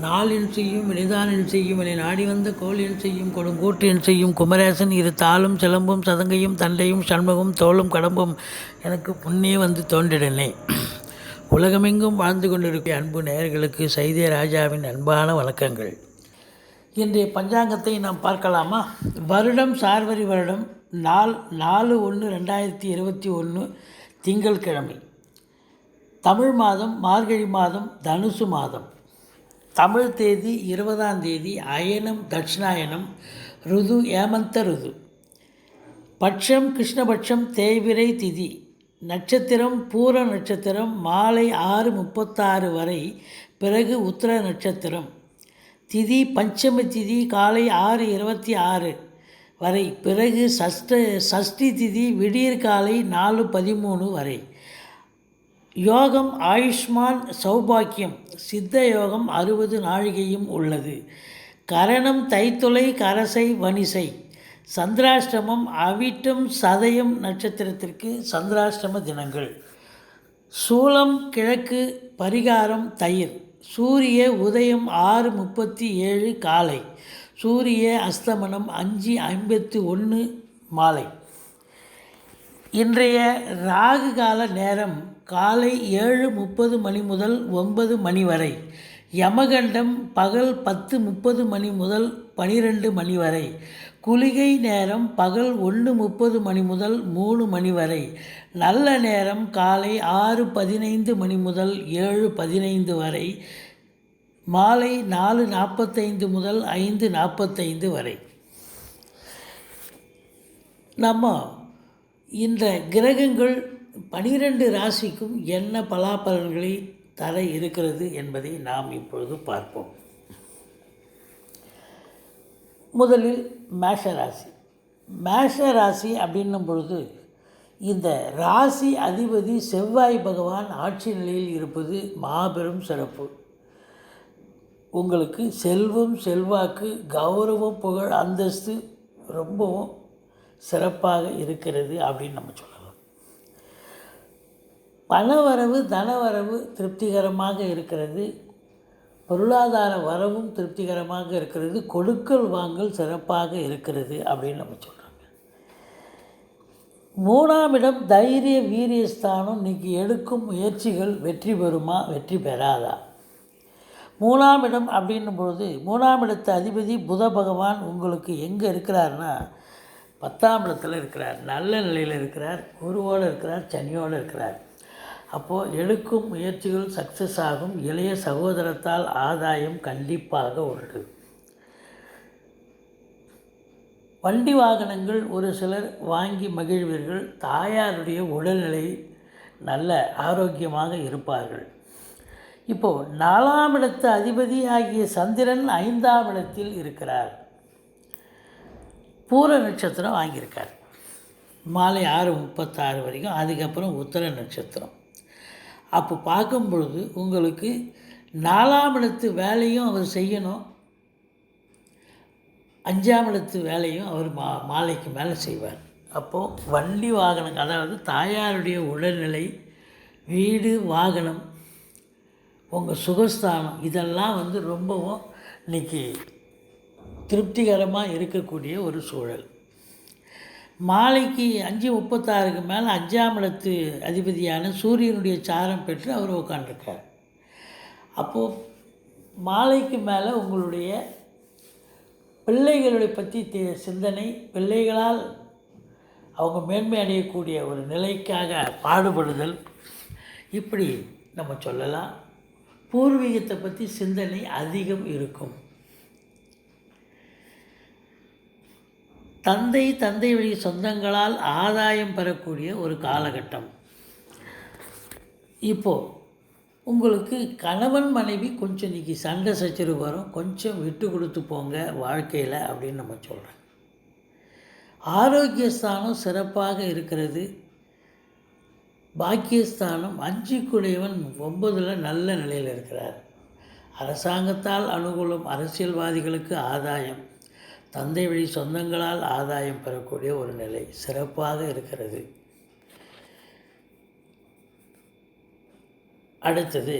நாளின் செய்யும் வினிதானின் செய்யும் என நாடி வந்த கோளின் செய்யும் கொடுங்கூற்றின் செய்யும் குமரேசன் இரு தாளும் சிலம்பும் சதங்கையும் தண்டையும் சண்முகம் தோளும் கடம்பும் எனக்கு முன்னே வந்து தோன்றிடனே. உலகமெங்கும் வாழ்ந்து கொண்டிருக்கிற அன்பு நேயர்களுக்கு சைதே ராஜாவின் அன்பான வணக்கங்கள். இன்றைய பஞ்சாங்கத்தை நாம் பார்க்கலாமா? வருடம் சார்வரி வருடம், நாள் 4/1/2021 திங்கட்கிழமை. தமிழ் மாதம் மார்கழி மாதம், தனுசு மாதம். தமிழ் தேதி 20ஆம் தேதி, அயனம் தட்சிணாயனம், ருது ஏமந்த ருது, பட்சம் கிருஷ்ணபட்சம், தேய்பிறை திதி, நட்சத்திரம் பூர நட்சத்திரம், மாலை 6:36 வரை, பிறகு உத்திர நட்சத்திரம். திதி பஞ்சமி திதி காலை 6:26 வரை, பிறகு சஷ்டி திதி விடியற் காலை 4:13 வரை. யோகம் ஆயுஷ்மான் சௌபாக்கியம், சித்த யோகம் 60 நாழிகையும் உள்ளது. கரணம் தைத்துளை கரசை வனிசை. சந்திராஷ்டமம் அவிட்டம் சதயம் நட்சத்திரத்திற்கு சந்திராஷ்டம தினங்கள். சூலம் கிழக்கு, பரிகாரம் தயிர். சூரிய உதயம் 6:37 காலை, சூரிய அஸ்தமனம் 5:51 மாலை. இன்றைய ராகு கால நேரம் காலை 7:30 மணி முதல் 9 மணி வரை. யமகண்டம் பகல் 10:30 மணி முதல் 12 மணி வரை. குளிகை நேரம் பகல் 1:30 மணி முதல் 3 மணி வரை. நல்ல நேரம் காலை 6:15 மணி முதல் 7:15 வரை. மாலை 4:45 முதல் 5:45 வரை. நம்ம இந்த கிரகங்கள் 12 ராசிக்கும் என்ன பலாபலன்களை தர இருக்கிறது என்பதை நாம் இப்பொழுது பார்ப்போம். முதலில் மேஷ ராசி. மேஷ ராசி அப்படின்னும் பொழுது, இந்த ராசி அதிபதி செவ்வாய் பகவான் ஆட்சி நிலையில் இருப்பது மாபெரும் சிறப்பு. உங்களுக்கு செல்வம், செல்வாக்கு, கௌரவம், புகழ், அந்தஸ்து ரொம்பவும் சிறப்பாக இருக்கிறது அப்படின்னு நம்ம சொல்லலாம். பணவரவு தனவரவு திருப்திகரமாக இருக்கிறது. பொருளாதார வரவும் திருப்திகரமாக இருக்கிறது. கொடுக்கல் வாங்கல் சிறப்பாக இருக்கிறது அப்படின்னு நம்ம சொல்கிறாங்க. 3ஆம் இடம் தைரிய வீரியஸ்தானம். இன்றைக்கி எடுக்கும் முயற்சிகள் வெற்றி பெறுமா, வெற்றி பெறாதா? 3ஆம் இடம் அப்படின்னும் பொழுது, 3ஆம் இடத்து அதிபதி புத பகவான் உங்களுக்கு எங்கே இருக்கிறார்னா 10ஆம் இடத்துல இருக்கிறார். நல்ல நிலையில் இருக்கிறார். குருவோடு இருக்கிறார், சனியோடு இருக்கிறார். அப்போது எடுக்கும் முயற்சிகள் சக்ஸஸ் ஆகும். இளைய சகோதரத்தால் ஆதாயம் கண்டிப்பாக உண்டு. வண்டி வாகனங்கள் ஒரு சிலர் வாங்கி மகிழ்வீர்கள். தாயாருடைய உடல்நிலை நல்ல ஆரோக்கியமாக இருப்பார்கள். இப்போது 4ஆம் இடத்து அதிபதி ஆகிய சந்திரன் 5ஆம் இடத்தில் இருக்கிறார். பூர நட்சத்திரம் வாங்கியிருக்கார் மாலை 6:36 வரைக்கும். அதுக்கப்புறம் உத்திர நட்சத்திரம். அப்போ பார்க்கும் பொழுது உங்களுக்கு 4ஆம் இடத்து வேலையும் அவர் செய்யணும், 5ஆம் இடத்து வேலையும் அவர் மாலைக்கு மேலே செய்வார். அப்போது வண்டி வாகனம், அதாவது தாயாருடைய உடல்நிலை, வீடு வாகனம், உங்கள் சுகஸ்தானம், இதெல்லாம் ரொம்பவும் இன்றைக்கி திருப்திகரமாக இருக்கக்கூடிய ஒரு சூழல். மாலைக்கு 5:36க்கு மேலே 5ஆம் இடத்து அதிபதியான சூரியனுடைய சாரம் பெற்று அவர் உட்காண்டிருக்கார். அப்போது மாலைக்கு மேலே உங்களுடைய பிள்ளைகளுடைய பற்றி சிந்தனை, பிள்ளைகளால் அவங்க மேன்மை அடையக்கூடிய ஒரு நிலைக்காக பாடுபடுதல், இப்படி நம்ம சொல்லலாம். பூர்வீகத்தை பற்றி சிந்தனை அதிகம் இருக்கும். தந்தை வழி சொந்தங்களால் ஆதாயம் பெறக்கூடிய ஒரு காலகட்டம். இப்போது உங்களுக்கு கணவன் மனைவி கொஞ்சம் இன்றைக்கி சண்டை சச்சரவு வரும். கொஞ்சம் விட்டு கொடுத்து போங்க வாழ்க்கையில் அப்படின்னு நம்ம சொல்கிறோம். ஆரோக்கியஸ்தானம் சிறப்பாக இருக்கிறது. பாக்கியஸ்தானம் 5க்குடையவன் 9ல் நல்ல நிலையில் இருக்கிறார். அரசாங்கத்தால் அனுகூலம், அரசியல்வாதிகளுக்கு ஆதாயம், தந்தை வழி சொந்தங்களால் ஆதாயம் பெறக்கூடிய ஒரு நிலை சிறப்பாக இருக்கிறது. அடுத்தது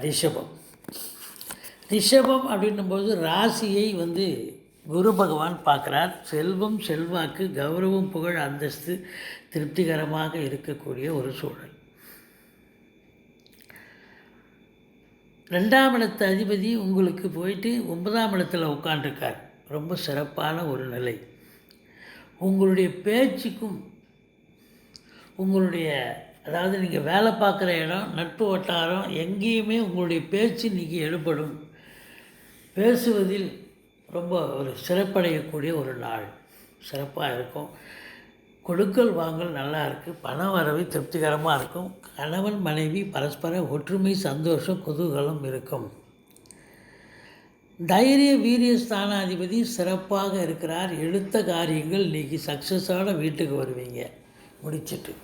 ரிஷபம். ரிஷபம் அப்படின்னும்போது ராசியை குரு பகவான் பார்க்குறார். செல்வம், செல்வாக்கு, கௌரவம், புகழ், அந்தஸ்து திருப்திகரமாக இருக்கக்கூடிய ஒரு சூழல். 2ஆம் இடத்து அதிபதி உங்களுக்கு போயிட்டு 9ஆம் இடத்துல உட்காண்டிருக்கார். ரொம்ப சிறப்பான ஒரு நிலை. உங்களுடைய பேச்சுக்கும் உங்களுடைய அதாவது நீங்கள் வேலை பார்க்குற இடம், நட்பு வட்டாரம், எங்கேயுமே உங்களுடைய பேச்சு இன்றைக்கி எடுபடும். பேசுவதில் ரொம்ப ஒரு சிறப்படையக்கூடிய ஒரு நாள். சிறப்பாக இருக்கும். கொடுக்கல் வாங்கல் நல்லா இருக்குது. பண வரவு திருப்திகரமாக இருக்கும். கணவன் மனைவி பரஸ்பர ஒற்றுமை, சந்தோஷம், குதூகலம் இருக்கும். தைரிய வீரிய ஸ்தானாதிபதி சிறப்பாக இருக்கிறார். எடுத்த காரியங்கள் இன்றைக்கி சக்ஸஸான வீட்டுக்கு வருவீங்க முடிச்சுட்டு.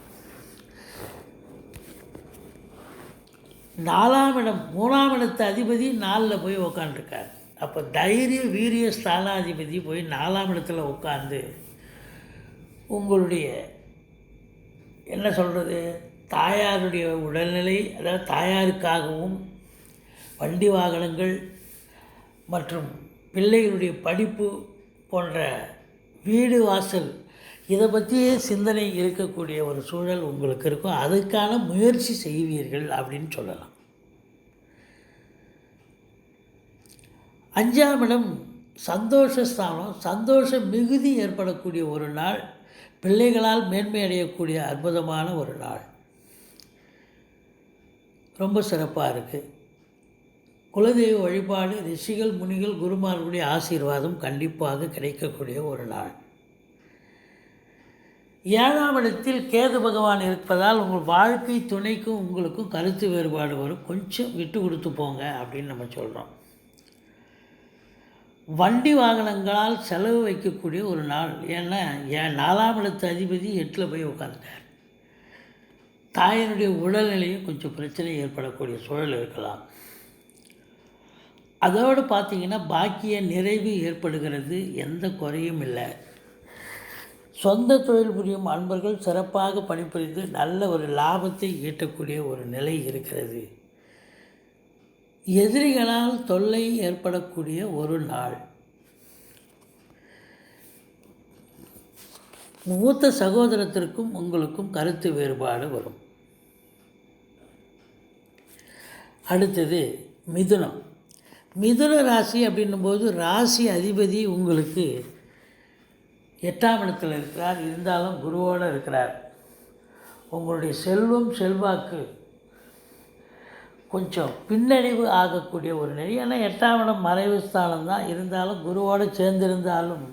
4ஆம் இடம், 3ஆம் இடத்து அதிபதி 4ல் போய் உக்காண்டிருக்கார். அப்போ தைரிய வீரிய ஸ்தானாதிபதி போய் 4ஆம் இடத்துல உட்காந்து உங்களுடைய என்ன சொல்கிறது, தாயாருடைய உடல்நிலை, அதாவது தாயாருக்காகவும் வண்டி வாகனங்கள் மற்றும் பிள்ளைகளுடைய படிப்பு போன்ற வீடு வாசல் இதை பற்றியே சிந்தனை இருக்கக்கூடிய ஒரு சூழல் உங்களுக்கு இருக்கும். அதுக்கான முயற்சி செய்வீர்கள் அப்படின்னு சொல்லலாம். 5ஆம் இடம் சந்தோஷஸ்தானம். சந்தோஷ மிகுதி ஏற்படக்கூடிய ஒரு நாள். பிள்ளைகளால் மேன்மை அடையக்கூடிய அற்புதமான ஒரு நாள். ரொம்ப சிறப்பாக இருக்குது. குலதெய்வ வழிபாடு, ரிஷிகள், முனிகள், குருமார்களுடைய ஆசீர்வாதம் கண்டிப்பாக கிடைக்கக்கூடிய ஒரு நாள். 7ஆம் இடத்தில் கேது பகவான் இருப்பதால் உங்கள் வாழ்க்கை துணைக்கும் உங்களுக்கும் கருத்து வேறுபாடு வரும். கொஞ்சம் விட்டு கொடுத்து போங்க அப்படின்னு நம்ம சொல்கிறோம். வண்டி வாகனங்களால் செலவு வைக்கக்கூடிய ஒரு நாள். ஏன்னா 4ஆம் இடத்து அதிபதி 8ல் போய் உட்காந்துட்டார். தாயினுடைய உடல்நிலையும் கொஞ்சம் பிரச்சனை ஏற்படக்கூடிய சூழல் இருக்கலாம். அதோடு பார்த்திங்கன்னா பாக்கிய நிறைவு ஏற்படுகிறது. எந்த குறையும் இல்லை. சொந்த தொழில் புரியும் அன்பர்கள் சிறப்பாக பணிபுரிந்து நல்ல ஒரு லாபத்தை ஈட்டக்கூடிய ஒரு நிலை இருக்கிறது. எதிரிகளால் தொல்லை ஏற்படக்கூடிய ஒரு நாள். மூத்த சகோதரத்திற்கும் உங்களுக்கும் கருத்து வேறுபாடு வரும். அடுத்தது மிதுனம். மிதுன ராசி அப்படின்னும்போது ராசி அதிபதி உங்களுக்கு 8ஆம் இடத்தில் இருக்கிறார். இருந்தாலும் குருவோடு இருக்கிறார். உங்களுடைய செல்வம், செல்வாக்கு கொஞ்சம் பின்னடைவு ஆகக்கூடிய ஒரு நிலை. ஏன்னா 8ஆம் இடம் மறைவு ஸ்தானம் தான். இருந்தாலும் குருவோடு சேர்ந்திருந்தாலும்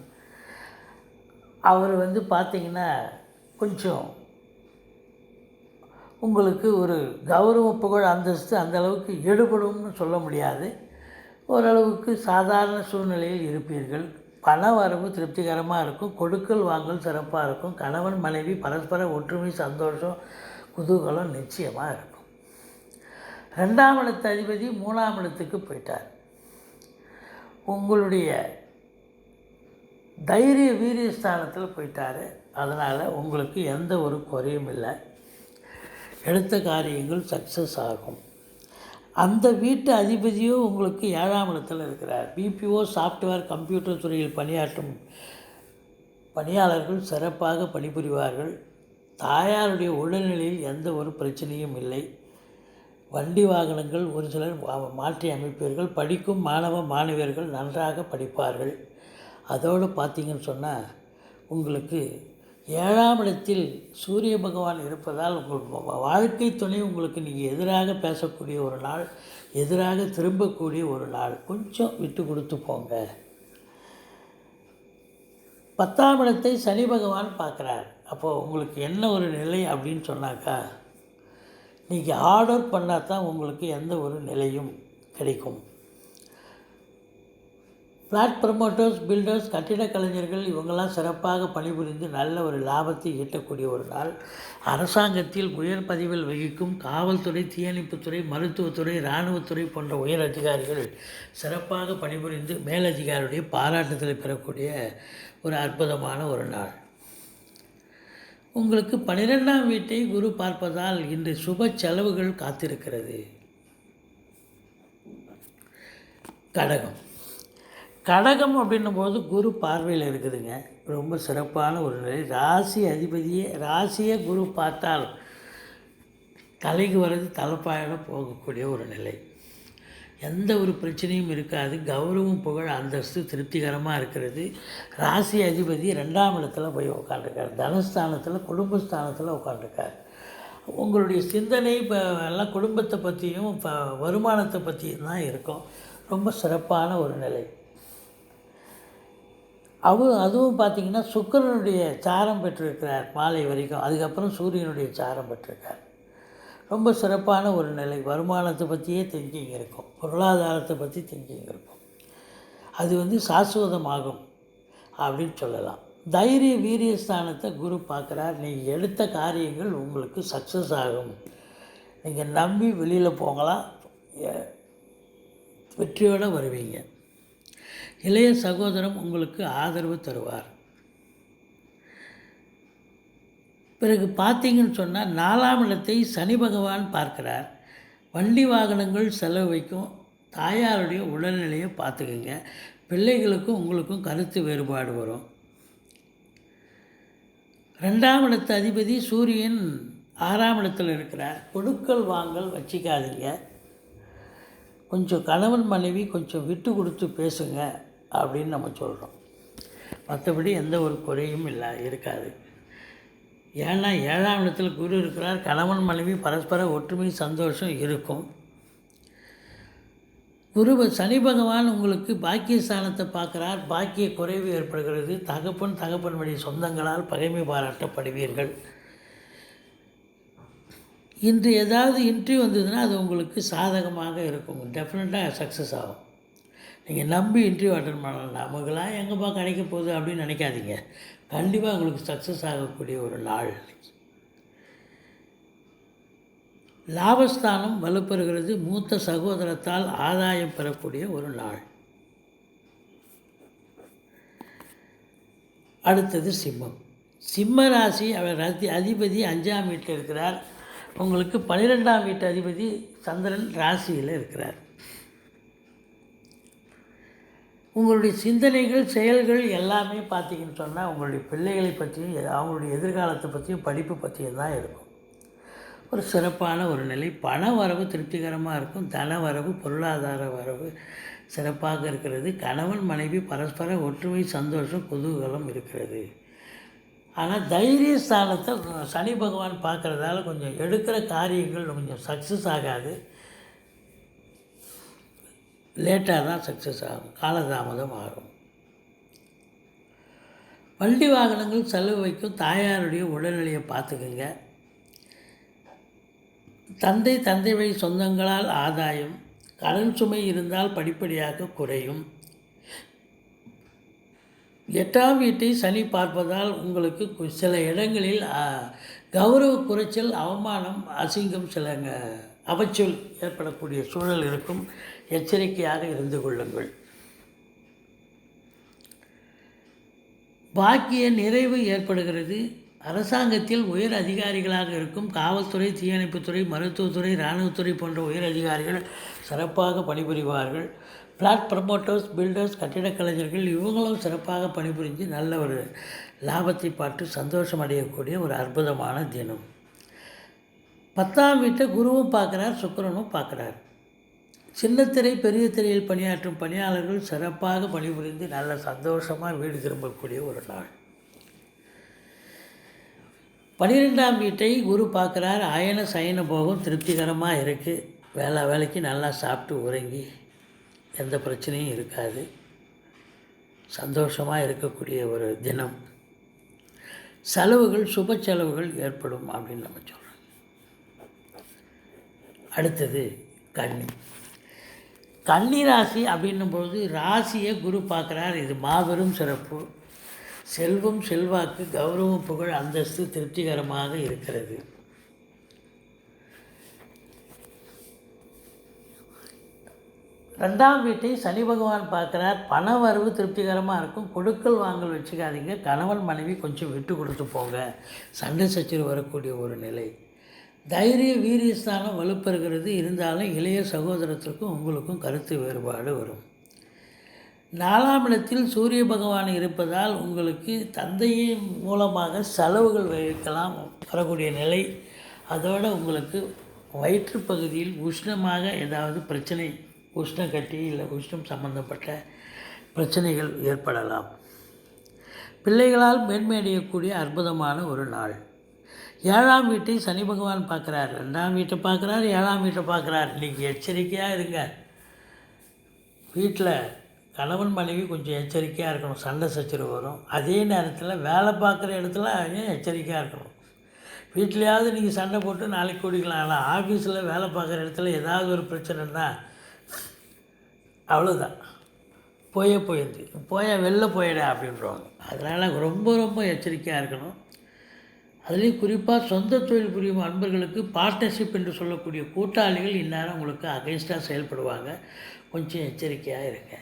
அவர் பார்த்திங்கன்னா கொஞ்சம் உங்களுக்கு ஒரு கௌரவ புகழ் அந்தஸ்து அந்தளவுக்கு ஈடுபடும்னு சொல்ல முடியாது. ஓரளவுக்கு சாதாரண சூழ்நிலையில் இருப்பீர்கள். பண வரவு திருப்திகரமாக இருக்கும். கொடுக்கல் வாங்கல் சிறப்பாக இருக்கும். கணவன் மனைவி பரஸ்பர ஒற்றுமை, சந்தோஷம், குதூகலம் நிச்சயமாக இருக்கும். 2ஆம் இடத்து அதிபதி 3ஆம் இடத்துக்கு போயிட்டார். உங்களுடைய தைரிய வீரிய ஸ்தானத்தில் போயிட்டார். அதனால் உங்களுக்கு எந்த ஒரு குறையும் இல்லை. எடுத்த காரியங்கள் சக்ஸஸ் ஆகும். அந்த வீட்டு அதிபதியோ உங்களுக்கு 7ஆம் இடத்தில் இருக்கிறார். பிபிஓ, சாஃப்ட்வேர், கம்ப்யூட்டர் துறையில் பணியாற்றும் பணியாளர்கள் சிறப்பாக பணிபுரிவார்கள். தாயாருடைய உடல்நிலையில் எந்த ஒரு பிரச்சனையும் இல்லை. வண்டி வாகனங்கள் ஒரு சிலர் மாற்றி அமைப்பீர்கள். படிக்கும் மாணவ மாணவியர்கள் நன்றாக படிப்பார்கள். அதோடு பார்த்திங்கன்னு சொன்னால் உங்களுக்கு 7ஆம் இடத்தில் சூரிய பகவான் இருப்பதால் உங்கள் வாழ்க்கை துணை உங்களுக்கு நீங்கள் எதிராக பேசக்கூடிய ஒரு நாள், எதிராக திரும்பக்கூடிய ஒரு நாள். கொஞ்சம் விட்டு கொடுத்து போங்க. 10ஆம் இடத்தை சனி பகவான் பார்க்குறார். அப்போது உங்களுக்கு என்ன ஒரு நிலை அப்படின்னு சொன்னாக்கா, நீங்கள் ஆர்டர் பண்ணால் தான் உங்களுக்கு எந்த ஒரு நிலையும் கிடைக்கும். ஃப்ளாட் ப்ரமோட்டர்ஸ், பில்டர்ஸ், கட்டிடக் கலைஞர்கள் இவங்கெல்லாம் சிறப்பாக பணிபுரிந்து நல்ல ஒரு லாபத்தை ஈட்டக்கூடிய ஒரு நாள். அரசாங்கத்தில் உயர் பதவியில் வகிக்கும் காவல்துறை, தீயணைப்புத்துறை, மருத்துவத்துறை, இராணுவத்துறை போன்ற உயர் அதிகாரிகள் சிறப்பாக பணிபுரிந்து மேலதிகாரியுடைய பாராட்டுதலை பெறக்கூடிய ஒரு அற்புதமான ஒரு நாள். உங்களுக்கு 12ஆம் வீட்டை குரு பார்ப்பதால் இன்று சுப செலவுகள் காத்திருக்கிறது. கடகம். கடகம் அப்படின்னும் போது குரு பார்வையில் இருக்குதுங்க. ரொம்ப சிறப்பான ஒரு நிலை. ராசியை குரு பார்த்தால் தலைக்கு வர்றது தலைப்பாயோட போகக்கூடிய ஒரு நிலை. எந்த ஒரு பிரச்சனையும் இருக்காது. கௌரவம், புகழ், அந்தஸ்து திருப்திகரமாக இருக்கிறது. ராசி அதிபதி 2ஆம் இடத்துல போய் உட்காந்துருக்கார். தனஸ்தானத்தில், குடும்பஸ்தானத்தில் உட்காந்துருக்கார். உங்களுடைய சிந்தனை இப்போ எல்லாம் குடும்பத்தை பற்றியும் இப்போ வருமானத்தை பற்றியும் தான் இருக்கும். ரொம்ப சிறப்பான ஒரு நிலை. அதுவும் பார்த்திங்கன்னா சுக்கிரனுடைய சாரம் பெற்றிருக்கிறார் மாலை வரைக்கும். அதுக்கப்புறம் சூரியனுடைய சாரம் பெற்றிருக்கார். ரொம்ப சிறப்பான ஒரு நிலை. வருமானத்தை பற்றியே திங்கிங் இருக்கும். பொருளாதாரத்தை பற்றி திங்கிங் இருக்கும். அது சாஸ்வதமாகும் அப்படின்னு சொல்லலாம். தைரிய வீரியஸ்தானத்தை குரு பார்க்குறார். நீங்கள் எடுத்த காரியங்கள் உங்களுக்கு சக்ஸஸ் ஆகும். நீங்கள் நம்பி வெளியில் போகலாம். வெற்றியோடு வருவீங்க. இளைய சகோதரம் உங்களுக்கு ஆதரவு தருவார். பிறகு பார்த்தீங்கன்னு சொன்னால் 4ஆம் இடத்தை சனி பகவான் பார்க்கிறார். வண்டி வாகனங்கள் செலவு வைக்கும். தாயாருடைய உடல்நிலையை பார்த்துக்குங்க. பிள்ளைகளுக்கும் உங்களுக்கும் கருத்து வேறுபாடு வரும். 2ஆம் இடத்து அதிபதி சூரியன் 6ஆம் இடத்தில் இருக்கிறார். கொடுக்கல் வாங்கல் வச்சிக்காதீங்க. கொஞ்சம் கணவன் மனைவி கொஞ்சம் விட்டு கொடுத்து பேசுங்க அப்படின்னு நம்ம சொல்கிறோம். மற்றபடி எந்த ஒரு குறையும் இருக்காது. ஏன்னா 7ஆம் இடத்தில் குரு இருக்கிறார். கணவன் மனைவி பரஸ்பர ஒற்றுமை சந்தோஷம் இருக்கும். சனி பகவான் உங்களுக்கு பாக்கியஸ்தானத்தை பார்க்குறார். பாக்கிய குறைவு ஏற்படுகிறது. தகப்பன் வழி சொந்தங்களால் பகைமை பாராட்டப்படுவீர்கள். இன்று ஏதாவது இன்ட்ரி வந்ததுன்னா அது உங்களுக்கு சாதகமாக இருக்கும். டெஃபினட்டாக சக்ஸஸ் ஆகும். நீங்கள் நம்பி இன்டர்வியூ அட்டன் பண்ணலாம். நமக்குலாம் எங்கேப்பா கிடைக்க போகுது அப்படின்னு நினைக்காதீங்க. கண்டிப்பாக உங்களுக்கு சக்ஸஸ் ஆகக்கூடிய ஒரு நாள். லாபஸ்தானம் வலுப்பெறுகிறது. மூத்த சகோதரத்தால் ஆதாயம் பெறக்கூடிய ஒரு நாள். அடுத்தது சிம்மம். சிம்ம ராசி அவர் அதிபதி 5ஆம் வீட்டில் இருக்கிறார். உங்களுக்கு 12ஆம் வீட்டு அதிபதி சந்திரன் ராசியில் இருக்கிறார். உங்களுடைய சிந்தனைகள், செயல்கள் எல்லாமே பார்த்திங்கன்னு சொன்னால் உங்களுடைய பிள்ளைகளை பற்றியும் அவங்களுடைய எதிர்காலத்தை பற்றியும் படிப்பு பற்றியும் தான் இருக்கும். ஒரு சிறப்பான ஒரு நிலை. பண வரவு திருப்திகரமாக இருக்கும். தன வரவு, பொருளாதார வரவு சிறப்பாக இருக்கிறது. கணவன் மனைவி பரஸ்பர ஒற்றுமை சந்தோஷம் குதூகலம் இருக்கிறது. ஆனால் தைரியஸ்தானத்தை சனி பகவான் பார்க்குறதால கொஞ்சம் எடுக்கிற காரியங்கள் கொஞ்சம் சக்ஸஸ் ஆகாது. லேட்டாக தான் சக்ஸஸ் ஆகும். காலதாமதம் ஆகும். வண்டி வாகனங்கள் செலவு வைக்கும். தாயாருடைய உடல்நிலையை பார்த்துக்குங்க. தந்தை வழி சொந்தங்களால் ஆதாயம். கடன் சுமை இருந்தால் படிப்படியாக குறையும். 8ஆம் வீட்டை சனி பார்ப்பதால் உங்களுக்கு சில இடங்களில் கௌரவ குறைச்சல், அவமானம், அசிங்கம், சில அவச்சொல் ஏற்படக்கூடிய சூழல் இருக்கும். எச்சரிக்கையாக இருந்து கொள்ளுங்கள். பாக்கிய நிறைவு ஏற்படுகிறது. அரசாங்கத்தில் உயர் அதிகாரிகளாக இருக்கும் காவல்துறை, தீயணைப்புத்துறை, மருத்துவத்துறை, இராணுவத்துறை போன்ற உயர் அதிகாரிகள் சிறப்பாக பணிபுரிவார்கள். பிளாட் ப்ரமோட்டர்ஸ், பில்டர்ஸ், கட்டிடக் கலைஞர்கள் இவங்களும் சிறப்பாக பணிபுரிஞ்சு நல்ல ஒரு லாபத்தை பார்த்து சந்தோஷம் அடையக்கூடிய ஒரு அற்புதமான தினம். 10ஆம் வீட்டை குருவும் பார்க்குறார், சுக்கிரனும் பார்க்குறார். சின்னத்திரை, பெரிய திரையில் பணியாற்றும் பணியாளர்கள் சிறப்பாக பணிபுரிந்து நல்ல சந்தோஷமாக வீடு திரும்பக்கூடிய ஒரு நாள். 12ஆம் வீட்டை குரு பார்க்குறார். அயன சயன போகம் திருப்திகரமாக இருக்குது. வேலைக்கு நல்லா சாப்பிட்டு உறங்கி எந்த பிரச்சனையும் இருக்காது. சந்தோஷமாக இருக்கக்கூடிய ஒரு தினம். செலவுகள், சுப செலவுகள் ஏற்படும் அப்படின்னு நம்ம சொல்கிறோம். அடுத்தது கன்னி ராசி அப்படின்னும்போது ராசியை குரு பார்க்குறார். இது மாபெரும் சிறப்பு. செல்வம், செல்வாக்கு, கௌரவம், புகழ், அந்தஸ்து திருப்திகரமாக இருக்கிறது. 2ஆம் வீட்டை சனி பகவான் பார்க்குறார். பண வரவு திருப்திகரமாக இருக்கும். கொடுக்கல் வாங்கல் வச்சுக்காதீங்க. கணவன் மனைவி கொஞ்சம் விட்டு கொடுத்து போங்க. சண்டை சச்சரவு வரக்கூடிய ஒரு நிலை. தைரிய வீரியஸ்தானம் வலுப்பெறுகிறது. இருந்தாலும் இளைய சகோதரத்திற்கும் உங்களுக்கும் கருத்து வேறுபாடு வரும். 4ஆம் இடத்தில் சூரிய பகவான் இருப்பதால் உங்களுக்கு தந்தையின் மூலமாக செலவுகள் வைக்கலாம் வரக்கூடிய நிலை. அதோடு உங்களுக்கு வயிற்று பகுதியில் உஷ்ணமாக ஏதாவது பிரச்சனை, உஷ்ணம் கட்டி இல்லை உஷ்ணம் சம்பந்தப்பட்ட பிரச்சனைகள் ஏற்படலாம். பிள்ளைகளால் மேன்மை அடையக்கூடிய அற்புதமான ஒரு நாள். 7ஆம் வீட்டை சனி பகவான் பார்க்குறார். 2ஆம் வீட்டை பார்க்குறார், 7ஆம் வீட்டை பார்க்குறார். இன்றைக்கி எச்சரிக்கையாக இருங்க. வீட்டில் கணவன் மனைவி கொஞ்சம் எச்சரிக்கையாக இருக்கணும். சண்டை சச்சரவு வரும். அதே நேரத்தில் வேலை பார்க்குற இடத்துல எச்சரிக்கையாக இருக்கணும். வீட்லையாவது நீங்கள் சண்டை போட்டு நாளைக்கு கூடிக்கலாம். ஆனால் ஆஃபீஸில் வேலை பார்க்குற இடத்துல ஏதாவது ஒரு பிரச்சனைன்னா அவ்வளோதான், போயிடுது, வெளில போயிட அப்படின்றவாங்க. அதனால் ரொம்ப ரொம்ப எச்சரிக்கையாக இருக்கணும். அதுலேயும் குறிப்பாக சொந்த தொழில் புரியும் அன்பர்களுக்கு பார்ட்னர்ஷிப் என்று சொல்லக்கூடிய கூட்டாளிகள் இந்நேரம் உங்களுக்கு அகைன்ஸ்டாக செயல்படுவாங்க. கொஞ்சம் எச்சரிக்கையாக இருங்க.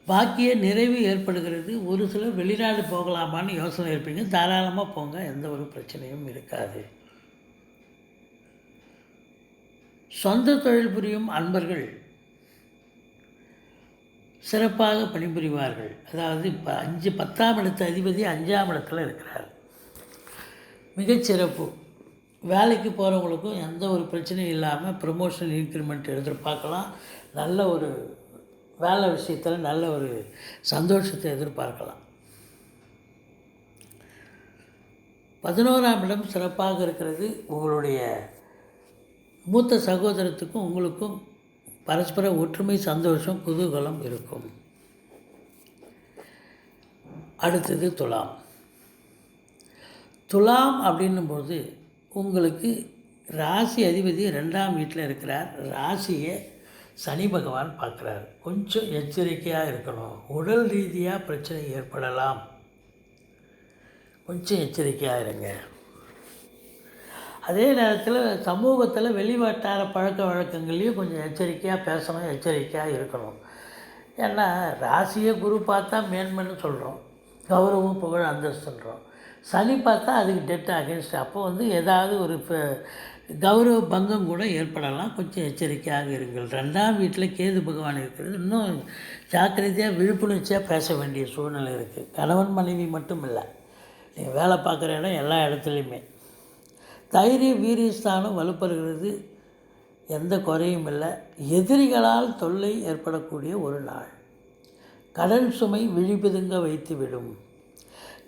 பாக்கிய நிறைவு ஏற்படுகிறது. ஒரு சிலர் வெளிநாடு போகலாமான்னு யோசனை இருப்பீங்க. தாராளமாக போங்க, எந்த ஒரு பிரச்சனையும் இருக்காது. சொந்த தொழில் புரியும் அன்பர்கள் சிறப்பாக பணிபுரிவார்கள். அதாவது இப்போ 10ஆம் இடத்து அதிபதி 5ஆம் இடத்துல இருக்கிறார். மிகச்சிறப்பு. வேலைக்கு போகிறவங்களுக்கும் எந்த ஒரு பிரச்சனையும் இல்லாமல் ப்ரமோஷன் இன்க்ரிமெண்ட் எதிர்பார்க்கலாம். நல்ல ஒரு வேலை விஷயத்தில் நல்ல ஒரு சந்தோஷத்தை எதிர்பார்க்கலாம். 11ஆம் இடம் சிறப்பாக இருக்கிறது. உங்களுடைய மூத்த சகோதரத்துக்கும் உங்களுக்கும் பரஸ்பர ஒற்றுமை, சந்தோஷம், குதூகலம் இருக்கும். அடுத்தது துலாம். துலாம் அப்படின்னும்போது உங்களுக்கு ராசி அதிபதி 2ஆம் வீட்டில் இருக்கிறார். ராசியை சனி பகவான் பார்க்குறார். கொஞ்சம் எச்சரிக்கையாக இருக்கணும். உடல் ரீதியாக பிரச்சனை ஏற்படலாம். கொஞ்சம் எச்சரிக்கையாக இருங்க. அதே நேரத்தில் சமூகத்தில் வெளிவட்டார பழக்க வழக்கங்கள்லேயும் கொஞ்சம் எச்சரிக்கையாக பேசணும், எச்சரிக்கையாக இருக்கணும். ஏன்னா ராசியை குரு பார்த்தா மேன்மைன்னு சொல்கிறோம், கௌரவம் புகழ் அந்தஸ்துன்றோம். சனி பார்த்தா அதுக்கு டெட் அகேன்ஸ்ட். அப்போ ஏதாவது ஒரு கௌரவ பங்கம் கூட ஏற்படலாம். கொஞ்சம் எச்சரிக்கையாக இருங்கள். 2ஆம் வீட்டில் கேது பகவான் இருக்கிறது. இன்னும் ஜாக்கிரதையாக விழிப்புணர்ச்சியாக பேச வேண்டிய சூழ்நிலை இருக்குது. கணவன் மனைவி மட்டும் இல்லை, நீங்கள் வேலை பார்க்குற இடம் எல்லா இடத்துலையுமே. தைரிய வீரியஸ்தானம் வலுப்பெறுகிறது. எந்த குறையும் இல்லை. எதிரிகளால் தொல்லை ஏற்படக்கூடிய ஒரு நாள். கடன் சுமை விழிப்புதுங்க வைத்துவிடும்.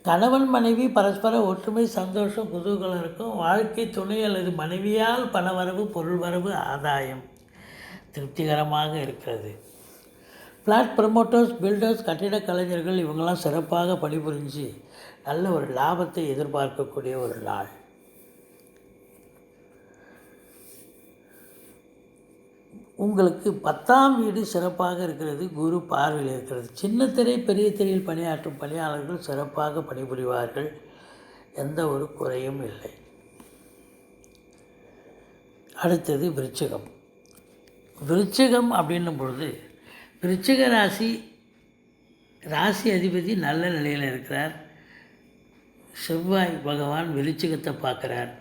கணவன் மனைவி பரஸ்பர ஒற்றுமை, சந்தோஷம், குதூகலம் இருக்கும். வாழ்க்கை துணை அல்லது மனைவியால் பணவரவு, பொருள் வரவு, ஆதாயம் திருப்திகரமாக இருக்கிறது. ஃப்ளாட் ப்ரமோட்டர்ஸ், பில்டர்ஸ், கட்டிட கலைஞர்கள் இவங்கெல்லாம் சிறப்பாக பணிபுரிஞ்சு நல்ல ஒரு லாபத்தை எதிர்பார்க்கக்கூடிய ஒரு நாள். உங்களுக்கு 10ஆம் வீடு சிறப்பாக இருக்கிறது. குரு பார்வையில் இருக்கிறது. சின்ன திரை பெரிய திரையில் பணியாற்றும் பணியாளர்கள் சிறப்பாக பணிபுரிவார்கள். எந்த ஒரு குறையும் இல்லை. அடுத்தது விருச்சிகம். விருச்சிகம் அப்படின்னும் பொழுது விருச்சிக ராசி அதிபதி நல்ல நிலையில் இருக்கிறார். செவ்வாய் பகவான் விருச்சிகத்தை பார்க்குறார்.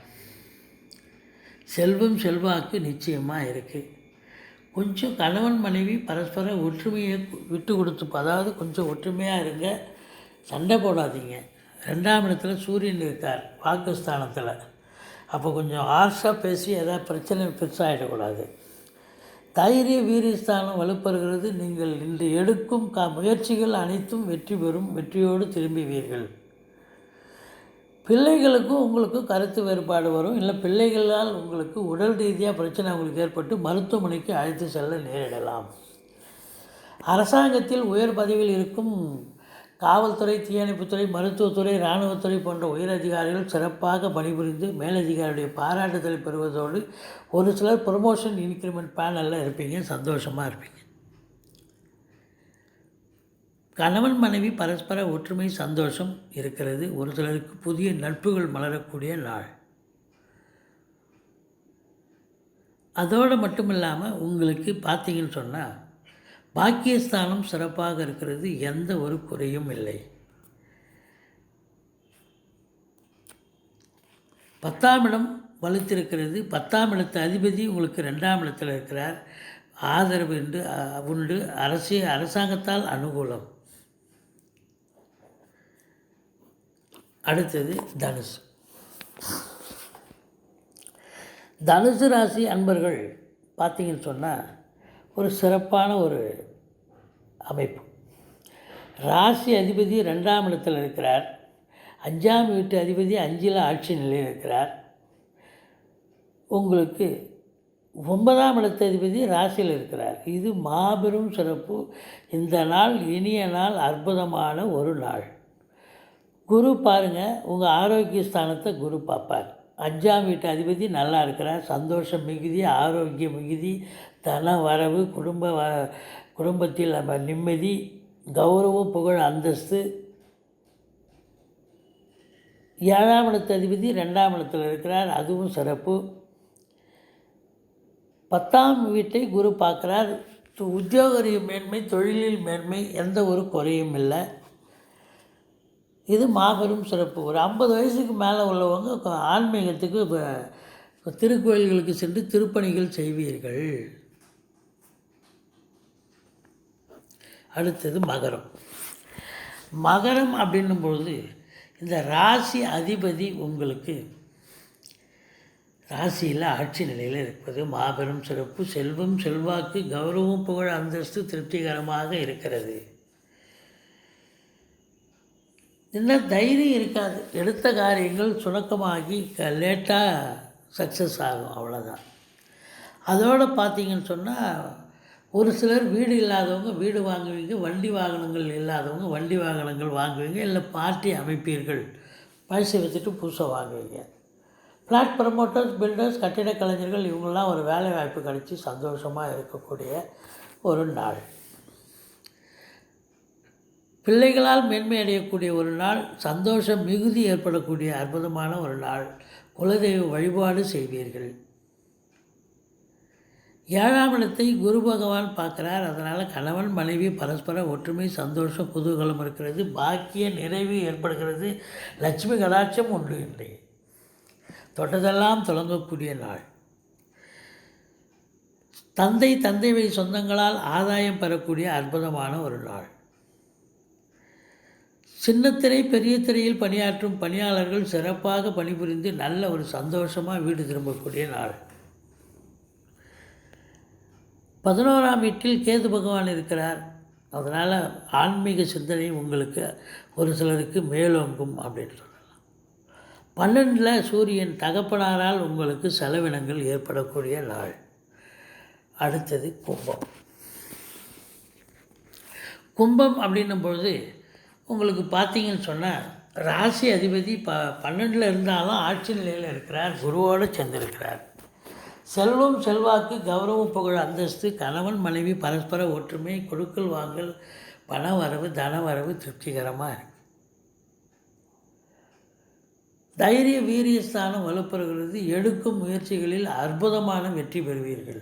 செல்வம் செல்வாக்கு நிச்சயமாக இருக்குது. கொஞ்சம் கணவன் மனைவி பரஸ்பர ஒற்றுமையை விட்டு கொடுத்து, அதாவது கொஞ்சம் ஒற்றுமையாக இருங்க, சண்டை போடாதீங்க. 2ஆம் இடத்துல சூரியன் இருக்கார் வாக்குஸ்தானத்தில். அப்போ கொஞ்சம் ஹார்ஷாக பேசி ஏதாவது பிரச்சனை பெருசாகிடக்கூடாது. தைரிய வீரியஸ்தானம் வலுப்பெறுகிறது. நீங்கள் இன்று எடுக்கும் முயற்சிகள் அனைத்தும் வெற்றி பெறும். வெற்றியோடு திரும்புவீர்கள். பிள்ளைகளுக்கும் உங்களுக்கும் கருத்து வேறுபாடு வரும். இல்லை பிள்ளைகளால் உங்களுக்கு உடல் ரீதியாக பிரச்சனை உங்களுக்கு ஏற்பட்டு மருத்துவமனைக்கு அழைத்து செல்ல நேரிடலாம். அரசாங்கத்தில் உயர் பதவியில் இருக்கும் காவல்துறை, தீயணைப்புத்துறை, மருத்துவத்துறை, இராணுவத்துறை போன்ற உயர் அதிகாரிகள் சிறப்பாக பணிபுரிந்து மேலதிகாரியுடைய பாராட்டுதலை பெறுவதோடு ஒரு சிலர் ப்ரொமோஷன் இன்க்ரிமெண்ட் பேனலில் இருப்பீங்க. சந்தோஷமாக இருப்பீங்க. கணவன் மனைவி பரஸ்பர ஒற்றுமை, சந்தோஷம் இருக்கிறது. ஒரு சிலருக்கு புதிய நட்புகள் மலரக்கூடிய நாள். அதோடு மட்டும் இல்லாமல் உங்களுக்கு பார்த்தீங்கன்னு சொன்னால் பாக்கியஸ்தானம் சிறப்பாக இருக்கிறது, எந்த ஒரு குறையும் இல்லை. 10ஆம் இடம் வலுத்திருக்கிறது. 10ஆம் இடத்து அதிபதி உங்களுக்கு 2ஆம் இடத்தில் இருக்கிறார். ஆதரவு என்று உண்டு. அரசாங்கத்தால் அனுகூலம். அடுத்தது தனுசு. தனுசு ராசி அன்பர்கள் பார்த்தீங்கன்னு சொன்னால் ஒரு சிறப்பான ஒரு அமைப்பு. ராசி அதிபதி 2ஆம் இடத்தில் இருக்கிறார். 5ஆம் வீட்டு அதிபதி 5இல் ஆட்சி நிலையில் இருக்கிறார். உங்களுக்கு 9ஆம் இடத்து அதிபதி ராசியில் இருக்கிறார். இது மாபெரும் சிறப்பு. இந்த நாள் இனிய நாள், அற்புதமான ஒரு நாள். குரு பாருங்கள், உங்கள் ஆரோக்கிய ஸ்தானத்தை குரு பார்ப்பார். 5ஆம் வீட்டு அதிபதி நல்லா இருக்கிறார். சந்தோஷம் மிகுதி, ஆரோக்கிய மிகுதி, தன வரவு, குடும்பத்தில் நம்ம நிம்மதி, கௌரவம், புகழ், அந்தஸ்து. 7ஆம் இடத்து அதிபதி 2ஆம் இடத்தில் இருக்கிறார், அதுவும் சிறப்பு. 10ஆம் வீட்டை குரு பார்க்குறார். உத்தியோக மேன்மை, தொழிலில் மேன்மை, எந்த ஒரு குறையும் இல்லை. இது மாபெரும் சிறப்பு. ஒரு 50 வயசுக்கு மேலே உள்ளவங்க ஆன்மீகத்துக்கு திருக்கோயில்களுக்கு சென்று திருப்பணிகள் செய்வீர்கள். அடுத்தது மகரம். மகரம் அப்படின்னும் பொழுது இந்த ராசி அதிபதி உங்களுக்கு ராசியில் ஆட்சி நிலையில் இருப்பது மாபெரும் சிறப்பு. செல்வம், செல்வாக்கு, கௌரவம், புகழ், அந்தஸ்து திருப்திகரமாக இருக்கிறது. இன்னும் தைரியம் இருக்காது. எடுத்த காரியங்கள் சுணக்கமாகி லேட்டாக சக்ஸஸ் ஆகும், அவ்வளோதான். அதோடு பார்த்தீங்கன்னு சொன்னால் ஒரு சிலர் வீடு இல்லாதவங்க வீடு வாங்குவீங்க, வண்டி வாகனங்கள் இல்லாதவங்க வண்டி வாகனங்கள் வாங்குவீங்க, இல்லை பார்ட்டி அமைப்பீர்கள், பழசை வச்சுட்டு புதுசாக வாங்குவீங்க. ஃப்ளாட் ப்ரமோட்டர்ஸ், பில்டர்ஸ், கட்டிடக் கலைஞர்கள் இவங்கெல்லாம் ஒரு வேலை வாய்ப்பு கிடைச்சி சந்தோஷமாக இருக்கக்கூடிய ஒரு நாள். பிள்ளைகளால் மேன்மை அடையக்கூடிய ஒரு நாள். சந்தோஷம் மிகுதி ஏற்படக்கூடிய அற்புதமான ஒரு நாள். குலதெய்வ வழிபாடு செய்வீர்கள். 7ஆம் இடத்தை குரு பகவான் பார்க்குறார். அதனால் கணவன் மனைவி பரஸ்பர ஒற்றுமை, சந்தோஷம், குதூகலம் இருக்கிறது. பாக்கிய நிறைவு ஏற்படுகிறது. லட்சுமி கடாட்சம் உண்டு. இன்றைய தொட்டதெல்லாம் தொடங்கக்கூடிய நாள். தந்தை வழி சொந்தங்களால் ஆதாயம் பெறக்கூடிய அற்புதமான ஒரு நாள். சின்னத்திரை பெரிய திரையில் பணியாற்றும் பணியாளர்கள் சிறப்பாக பணிபுரிந்து நல்ல ஒரு சந்தோஷமாக வீடு திரும்பக்கூடிய நாள். 11ஆம் வீட்டில் கேது பகவான் இருக்கிறார். அதனால் ஆன்மீக சிந்தனை உங்களுக்கு ஒரு சிலருக்கு மேலோங்கும் அப்படின்னு சொல்லலாம். 12இல் சூரியன் தகப்பனாரால் உங்களுக்கு செலவினங்கள் ஏற்படக்கூடிய நாள். அடுத்தது கும்பம். கும்பம் அப்படின்னும் பொழுது உங்களுக்கு பார்த்தீங்கன்னு சொன்னால் ராசி அதிபதி 12இல் இருந்தாலும் ஆட்சி நிலையில் இருக்கிறார், குருவோடு சேர்ந்திருக்கிறார். செல்வம், செல்வாக்கு, கௌரவம், புகழ், அந்தஸ்து, கணவன் மனைவி பரஸ்பர ஒற்றுமை, கொடுக்கல் வாங்கல், பண வரவு, தன வரவு திருப்திகரமாக இருக்கு. தைரிய வீரியஸ்தானம் வலுப்பெறுகிறது. எடுக்கும் முயற்சிகளில் அற்புதமான வெற்றி பெறுவீர்கள்.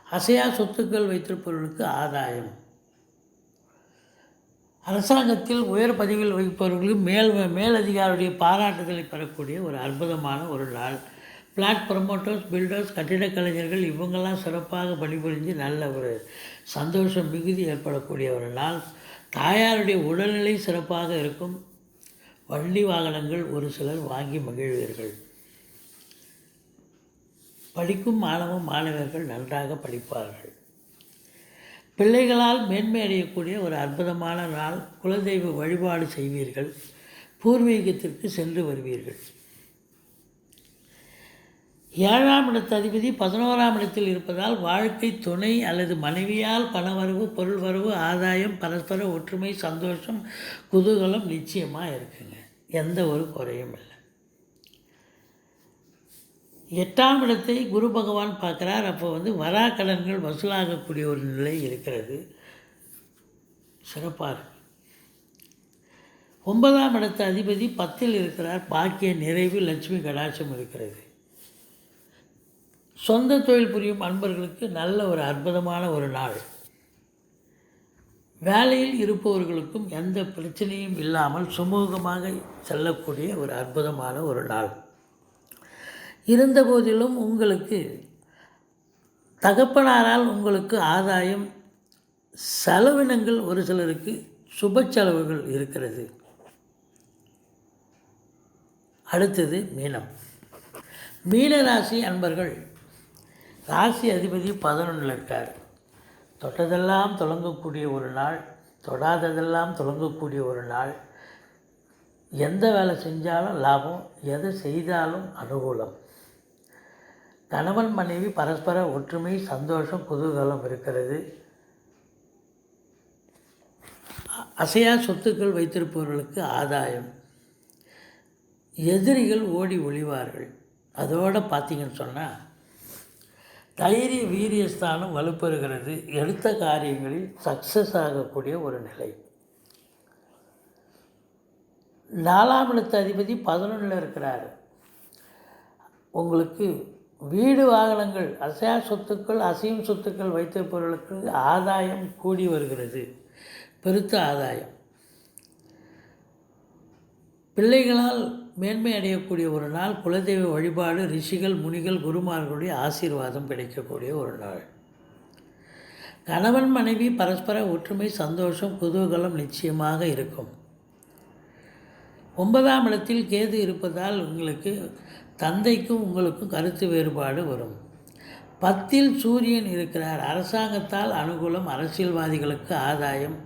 அசையா சொத்துக்கள் வைத்திருப்பவர்களுக்கு ஆதாயம். அரசாங்கத்தில் உயர் பதவியில் வகிப்பவர்களுக்கு மேலதிகாரியுடைய பாராட்டுதலை பெறக்கூடிய ஒரு அற்புதமான ஒரு நாள். ஃப்ளாட் ப்ரமோட்டர்ஸ், பில்டர்ஸ், கட்டிடக் கலைஞர்கள் இவங்கெல்லாம் சிறப்பாக பணிபுரிஞ்சு நல்ல ஒரு சந்தோஷம் மிகுதி ஏற்படக்கூடிய ஒரு நாள். தாயாருடைய உடல்நிலை சிறப்பாக இருக்கும். வண்டி வாகனங்கள் ஒரு சிலர் வாங்கி மகிழ்வீர்கள். படிக்கும் மாணவர்கள் நன்றாக படிப்பார்கள். பிள்ளைகளால் மேன்மை அடையக்கூடிய ஒரு அற்புதமான நாள். குலதெய்வ வழிபாடு செய்வீர்கள். பூர்வீகத்திற்கு சென்று வருவீர்கள். 7ஆம் இடத்து அதிபதி 11ஆம் இடத்தில் இருப்பதால் வாழ்க்கை துணை அல்லது மனைவியால் பணவரவு, பொருள் வரவு, ஆதாயம், பரஸ்பர ஒற்றுமை, சந்தோஷம், குதூகலம் நிச்சயமாக இருக்குங்க. எந்த ஒரு குறையும் இல்லை. 8ஆம் இடத்தை குரு பகவான் பார்க்குறார். அப்போ வராக்கடன்கள் வசூலாகக்கூடிய ஒரு நிலை இருக்கிறது. சிறப்பாக இருக்கு. 9ஆம் இடத்து அதிபதி 10இல் இருக்கிறார். பாக்கிய நிறைவு, லட்சுமி கடாட்சம் இருக்கிறது. சொந்த தொழில் புரியும் அன்பர்களுக்கு நல்ல ஒரு அற்புதமான ஒரு நாள். வேலையில் இருப்பவர்களுக்கும் எந்த பிரச்சனையும் இல்லாமல் சுமூகமாக செல்லக்கூடிய ஒரு அற்புதமான ஒரு நாள். இருந்தபோதிலும் உங்களுக்கு தகப்பனாரால் உங்களுக்கு ஆதாயம், செலவினங்கள் ஒரு சிலருக்கு சுப செலவுகள் இருக்கிறது. அடுத்தது மீனம். மீனராசி அன்பர்கள், ராசி அதிபதி 11 இருக்கார். தொட்டதெல்லாம் தொடங்கக்கூடிய ஒரு நாள், தொடாததெல்லாம் தொடங்கக்கூடிய ஒரு நாள். எந்த வேலை செஞ்சாலும் லாபம், எதை செய்தாலும் அனுகூலம். கணவன் மனைவி பரஸ்பர ஒற்றுமை, சந்தோஷம், குதூகலம் இருக்கிறது. அசையா சொத்துக்கள் வைத்திருப்பவர்களுக்கு ஆதாயம். எதிரிகள் ஓடி ஒளிவார்கள். அதோடு பார்த்திங்கன்னு சொன்னால் தைரிய வீரியஸ்தானம் வலுப்பெறுகிறது. எடுத்த காரியங்களில் சக்ஸஸ் ஆகக்கூடிய ஒரு நிலை. 4ஆம் இடத்து அதிபதி 11 இருக்கிறார். உங்களுக்கு வீடு வாகனங்கள், அசையா சொத்துக்கள், அசையும் சொத்துக்கள் வைத்திருப்பவர்களுக்கு ஆதாயம் கூடி வருகிறது. பெருத்த ஆதாயம். பிள்ளைகளால் மேன்மை அடையக்கூடிய ஒரு நாள். குலதெய்வ வழிபாடு, ரிஷிகள், முனிகள், குருமார்களுடைய ஆசீர்வாதம் கிடைக்கக்கூடிய ஒரு நாள். கணவன் மனைவி பரஸ்பர ஒற்றுமை, சந்தோஷம், குதூகலம் நிச்சயமாக இருக்கும். 9ஆம் இடத்தில் கேது இருப்பதால் உங்களுக்கு தந்தைக்கும் உங்களுக்கும் கருத்து வேறுபாடு வரும். 10இல் சூரியன் இருக்கிறார். அரசாங்கத்தால் அனுகூலம், அரசியல்வாதிகளுக்கு ஆதாயம்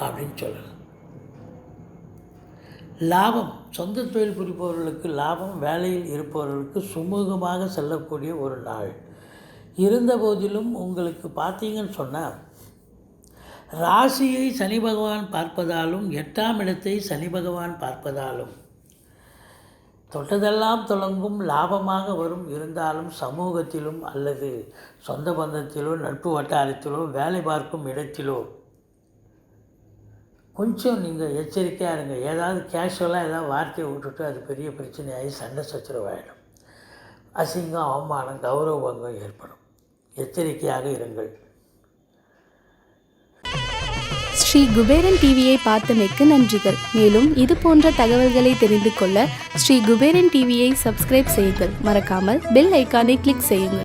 அப்படின்னு சொல்லலாம். லாபம், சொந்த தொழில் புரிபவர்களுக்கு லாபம், வேலையில் இருப்பவர்களுக்கு சுமூகமாக செல்லக்கூடிய ஒரு நாள். இருந்தபோதிலும் உங்களுக்கு பார்த்தீங்கன்னு சொன்னால் ராசியை சனி பகவான் பார்ப்பதாலும் 8ஆம் இடத்தை சனி பகவான் பார்ப்பதாலும் தொட்டதெல்லாம் தொடங்கும், லாபமாக வரும். இருந்தாலும் சமூகத்திலும் அல்லது சொந்த பந்தத்திலோ, நட்பு வட்டாரத்திலோ, வேலை பார்க்கும் இடத்திலோ கொஞ்சம் நீங்கள் எச்சரிக்கையாக இருங்க. ஏதாவது கேஷுவலாக ஏதாவது வார்த்தையை விட்டுட்டு அது பெரிய பிரச்சனையாகி சண்டை சச்சரவாயிடும். அசிங்கம், அவமானம், கௌரவ பங்கம் ஏற்படும். எச்சரிக்கையாக இருங்கள். ஸ்ரீ குபேரன் டிவியை பார்த்தமைக்கு நன்றிகள். மேலும் இது போன்ற தகவல்களை தெரிந்து கொள்ள ஸ்ரீ குபேரன் டிவியை சப்ஸ்கிரைப் செய்யுங்கள். மறக்காமல் பெல் ஐக்கானை கிளிக் செய்யுங்கள்.